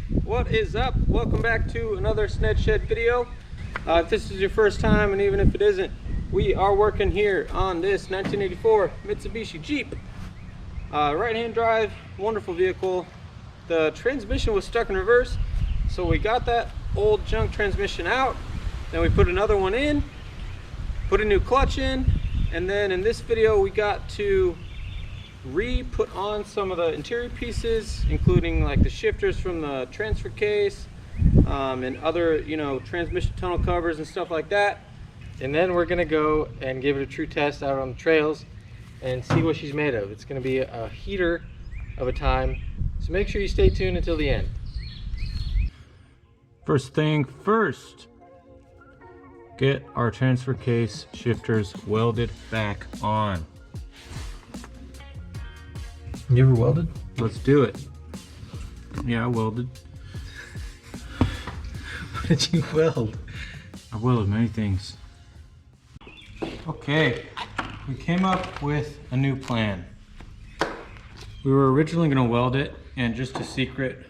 What is up? Welcome back to another SnedShed video. If this is your first time, and even if it isn't, we are working here on this 1984 Mitsubishi Jeep. Right-hand drive, wonderful vehicle. The transmission was stuck in reverse, so we got that old junk transmission out. Then we put another one in, put a new clutch in, and then in this video we got to re-put on some of the interior pieces, including like the shifters from the transfer case, and other, transmission tunnel covers and stuff like that. And then we're gonna go and give it a true test out on the trails and see what she's made of. It's gonna be a heater of a time, so make sure you stay tuned until the end. First thing first, get our transfer case shifters welded back on. You ever welded? Let's do it. Yeah, I welded. What did you weld? I welded many things. Okay, we came up with a new plan. We were originally going to weld it, and just a secret,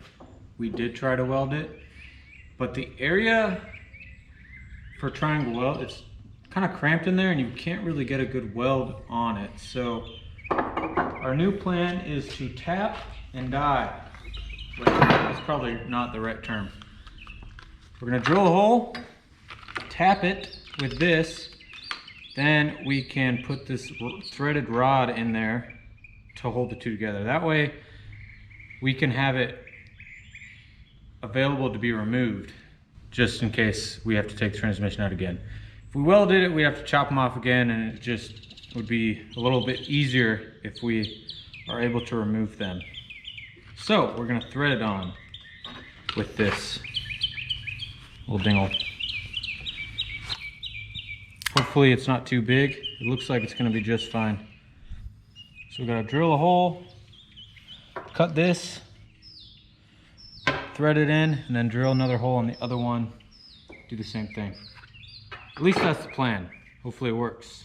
we did try to weld it, but the area for triangle weld, it's kind of cramped in there and you can't really get a good weld on it. So our new plan is to tap and die. Wait, that's probably not the right term. We're gonna drill a hole, tap it with this, then we can put this threaded rod in there to hold the two together. That way we can have it available to be removed just in case we have to take the transmission out again. If we welded it, we have to chop them off again, and it just would be a little bit easier if we are able to remove them. So we're gonna thread it on with this little dingle. Hopefully it's not too big. It looks like it's gonna be just fine. So we gotta drill a hole, cut this, thread it in, and then drill another hole on the other one. Do the same thing. At least that's the plan. Hopefully it works.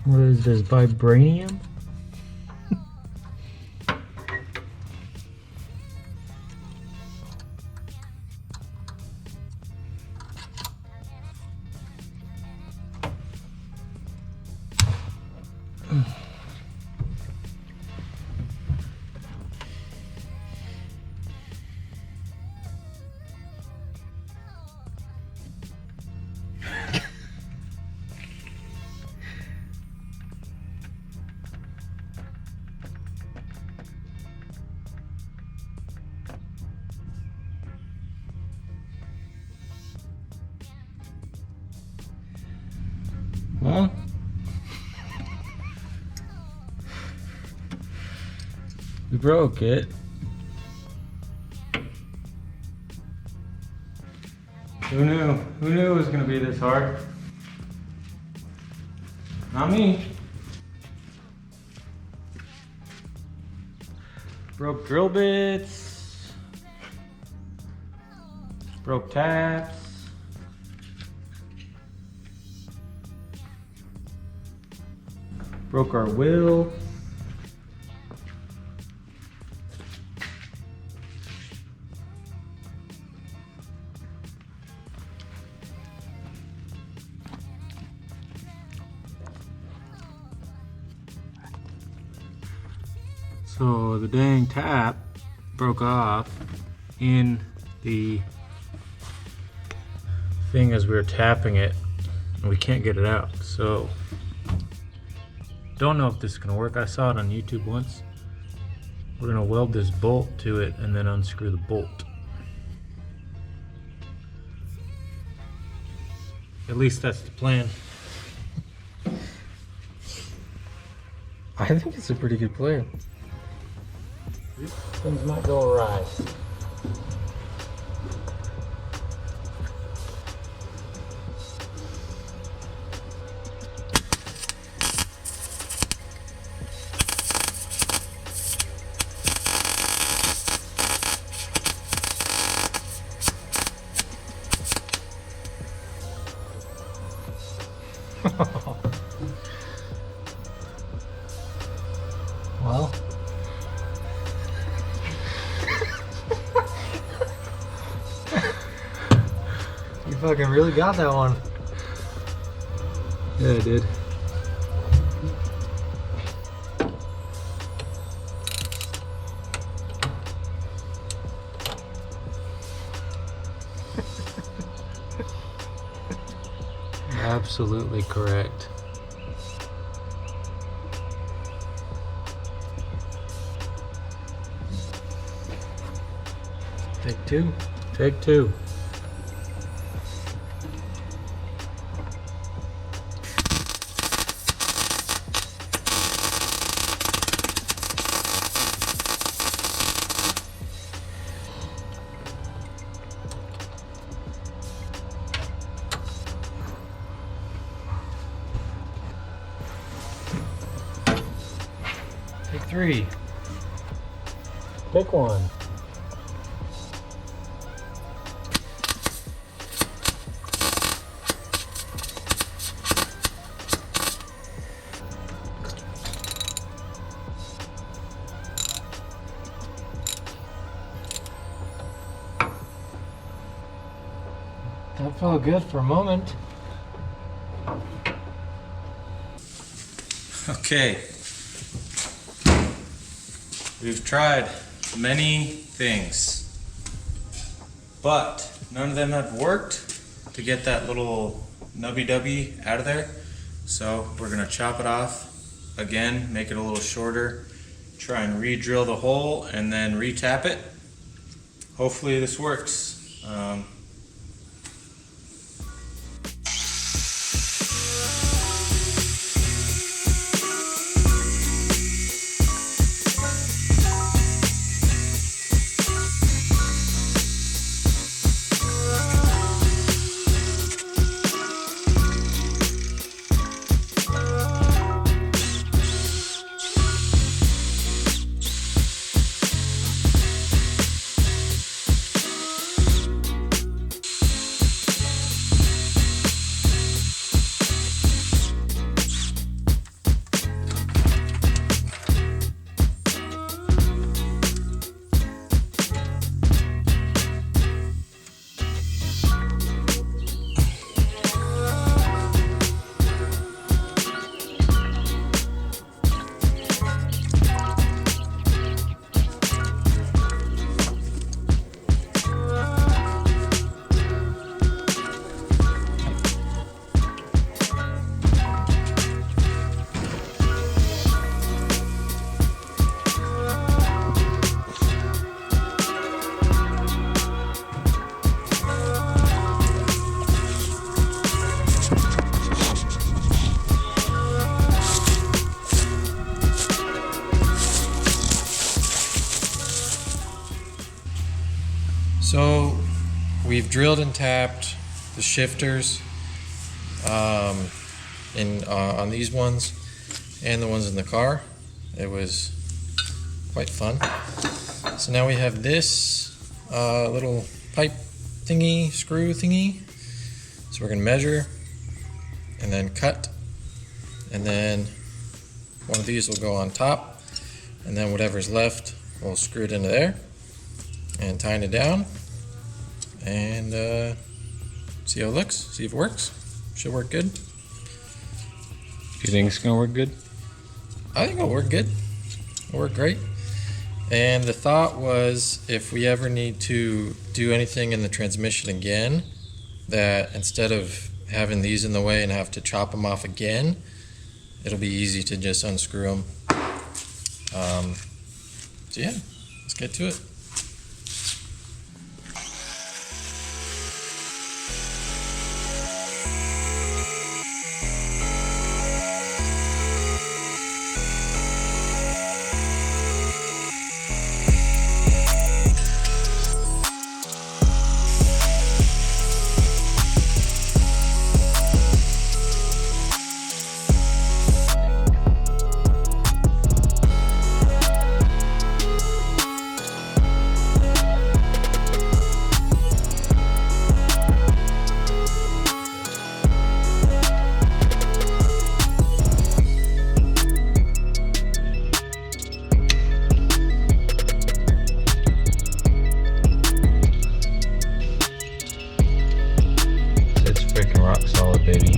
What is this, vibranium? Well, we broke it. Who knew? Who knew it was gonna be this hard? Not me. Broke drill bits. Broke taps. Broke our wheel. So the dang tap broke off in the thing as we were tapping it, and we can't get it out. So don't know if this is gonna work. I saw it on YouTube once. We're gonna weld this bolt to it and then unscrew the bolt. At least that's the plan. I think it's a pretty good plan. Things might go awry. Well, you fucking really got that one. Yeah, I did. Absolutely correct. Take two. Take two. Take three. Pick one. That felt good for a moment. Okay. We've tried many things, but none of them have worked to get that little nubby out of there. So we're gonna chop it off again, make it a little shorter, try and re-drill the hole and then re-tap it. Hopefully this works. we've drilled and tapped the shifters on these ones and the ones in the car. It was quite fun. So now we have this little pipe thingy, screw thingy. So we're gonna measure and then cut, and then one of these will go on top, and then whatever's left we'll screw it into there and tighten it down and see how it looks, see if it works. Should work good. You think it's gonna work good? I think it'll work good. It'll work great. And the thought was, if we ever need to do anything in the transmission again, that instead of having these in the way and have to chop them off again, it'll be easy to just unscrew them. So yeah, let's get to it. Rock solid, baby.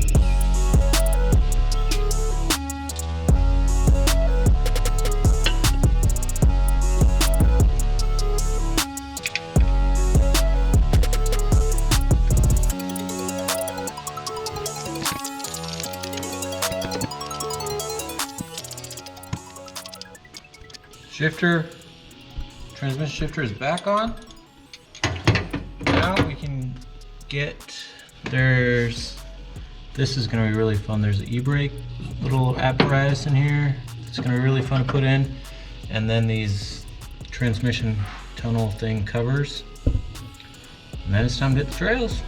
Transmission shifter is back on. Now we can get, this is gonna be really fun. There's an e-brake little apparatus in here. It's gonna be really fun to put in. And then these transmission tunnel thing covers. And then it's time to hit the trails.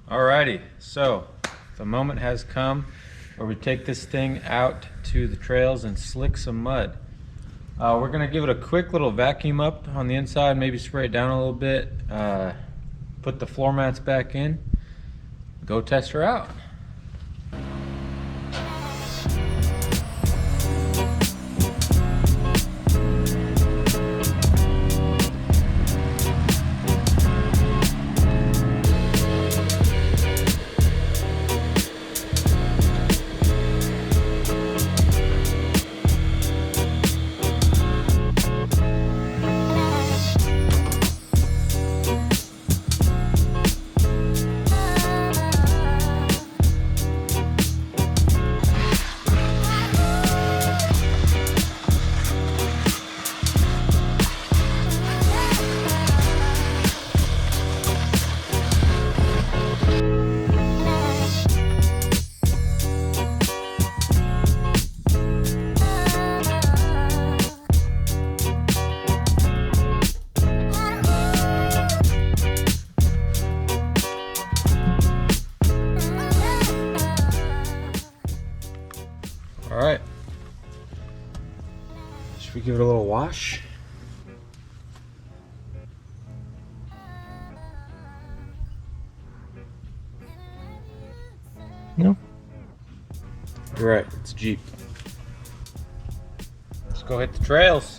Alrighty, so the moment has come where we take this thing out to the trails and slick some mud. We're gonna give it a quick little vacuum up on the inside, maybe spray it down a little bit, put the floor mats back in, go test her out. give it a little wash. No. You're right, it's Jeep. Let's go hit the trails.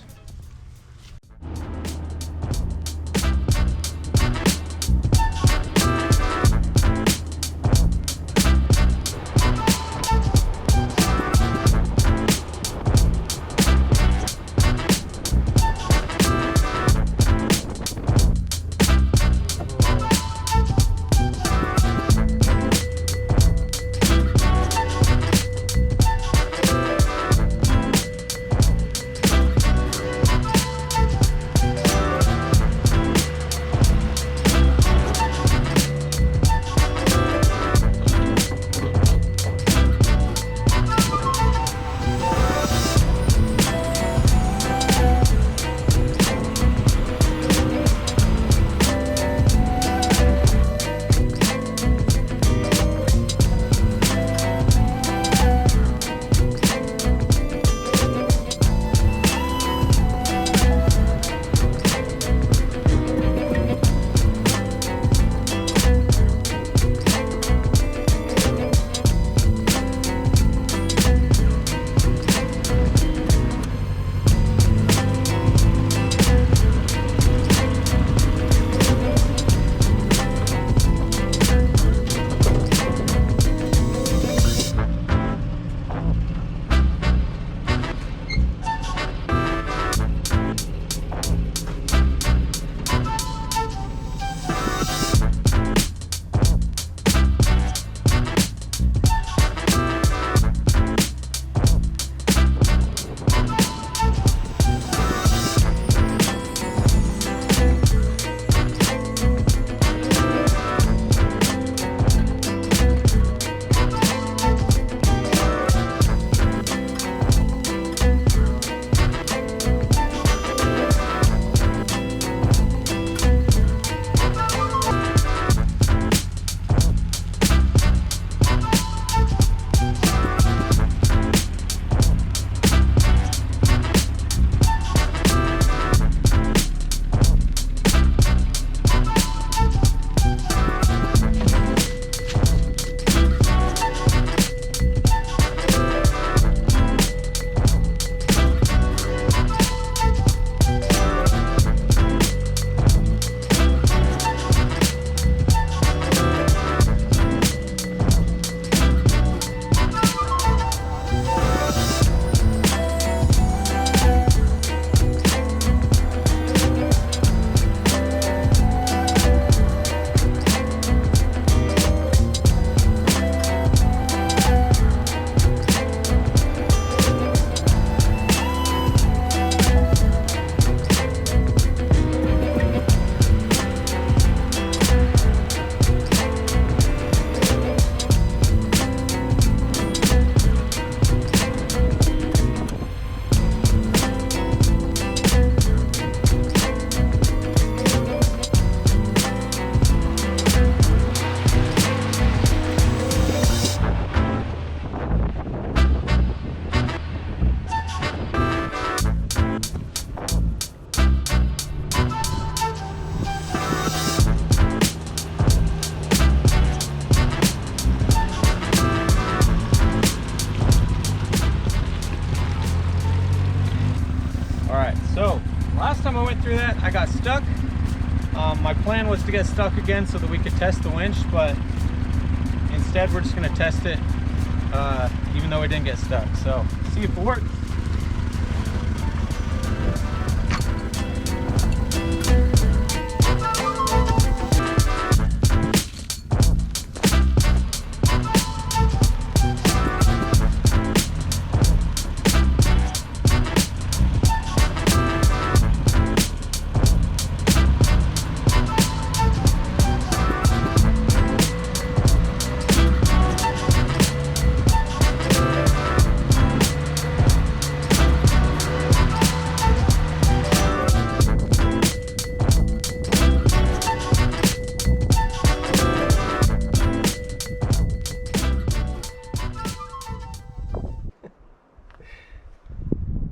Last time I went through that, I got stuck. My plan was to get stuck again so that we could test the winch, but instead we're just gonna test it even though we didn't get stuck. So, see if it works.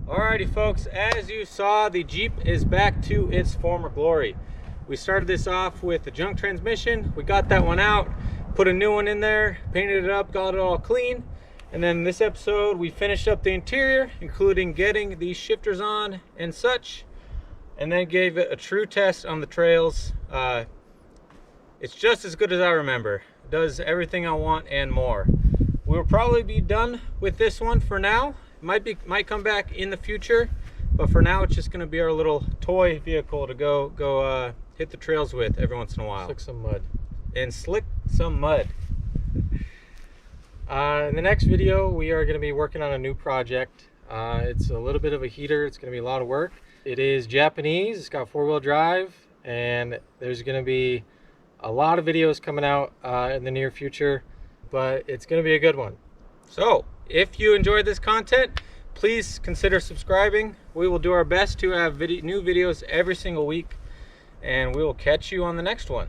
Alrighty folks, as as you saw, the Jeep is back to its former glory. We started this off with the junk transmission. We got that one out, put a new one in there, painted it up, got it all clean. And then this episode, we finished up the interior, including getting these shifters on and such, and then gave it a true test on the trails. It's just as good as I remember. It does everything I want and more. We'll probably be done with this one for now. It might come back in the future, but for now it's just going to be our little toy vehicle to go hit the trails with every once in a while. Slick some mud. And slick some mud. In the next video, we are going to be working on a new project. It's a little bit of a heater. It's going to be a lot of work. It is Japanese. It's got 4-wheel drive, and there's going to be a lot of videos coming out in the near future, but it's going to be a good one. So if you enjoyed this content, please consider subscribing. We will do our best to have new videos every single week, and we will catch you on the next one.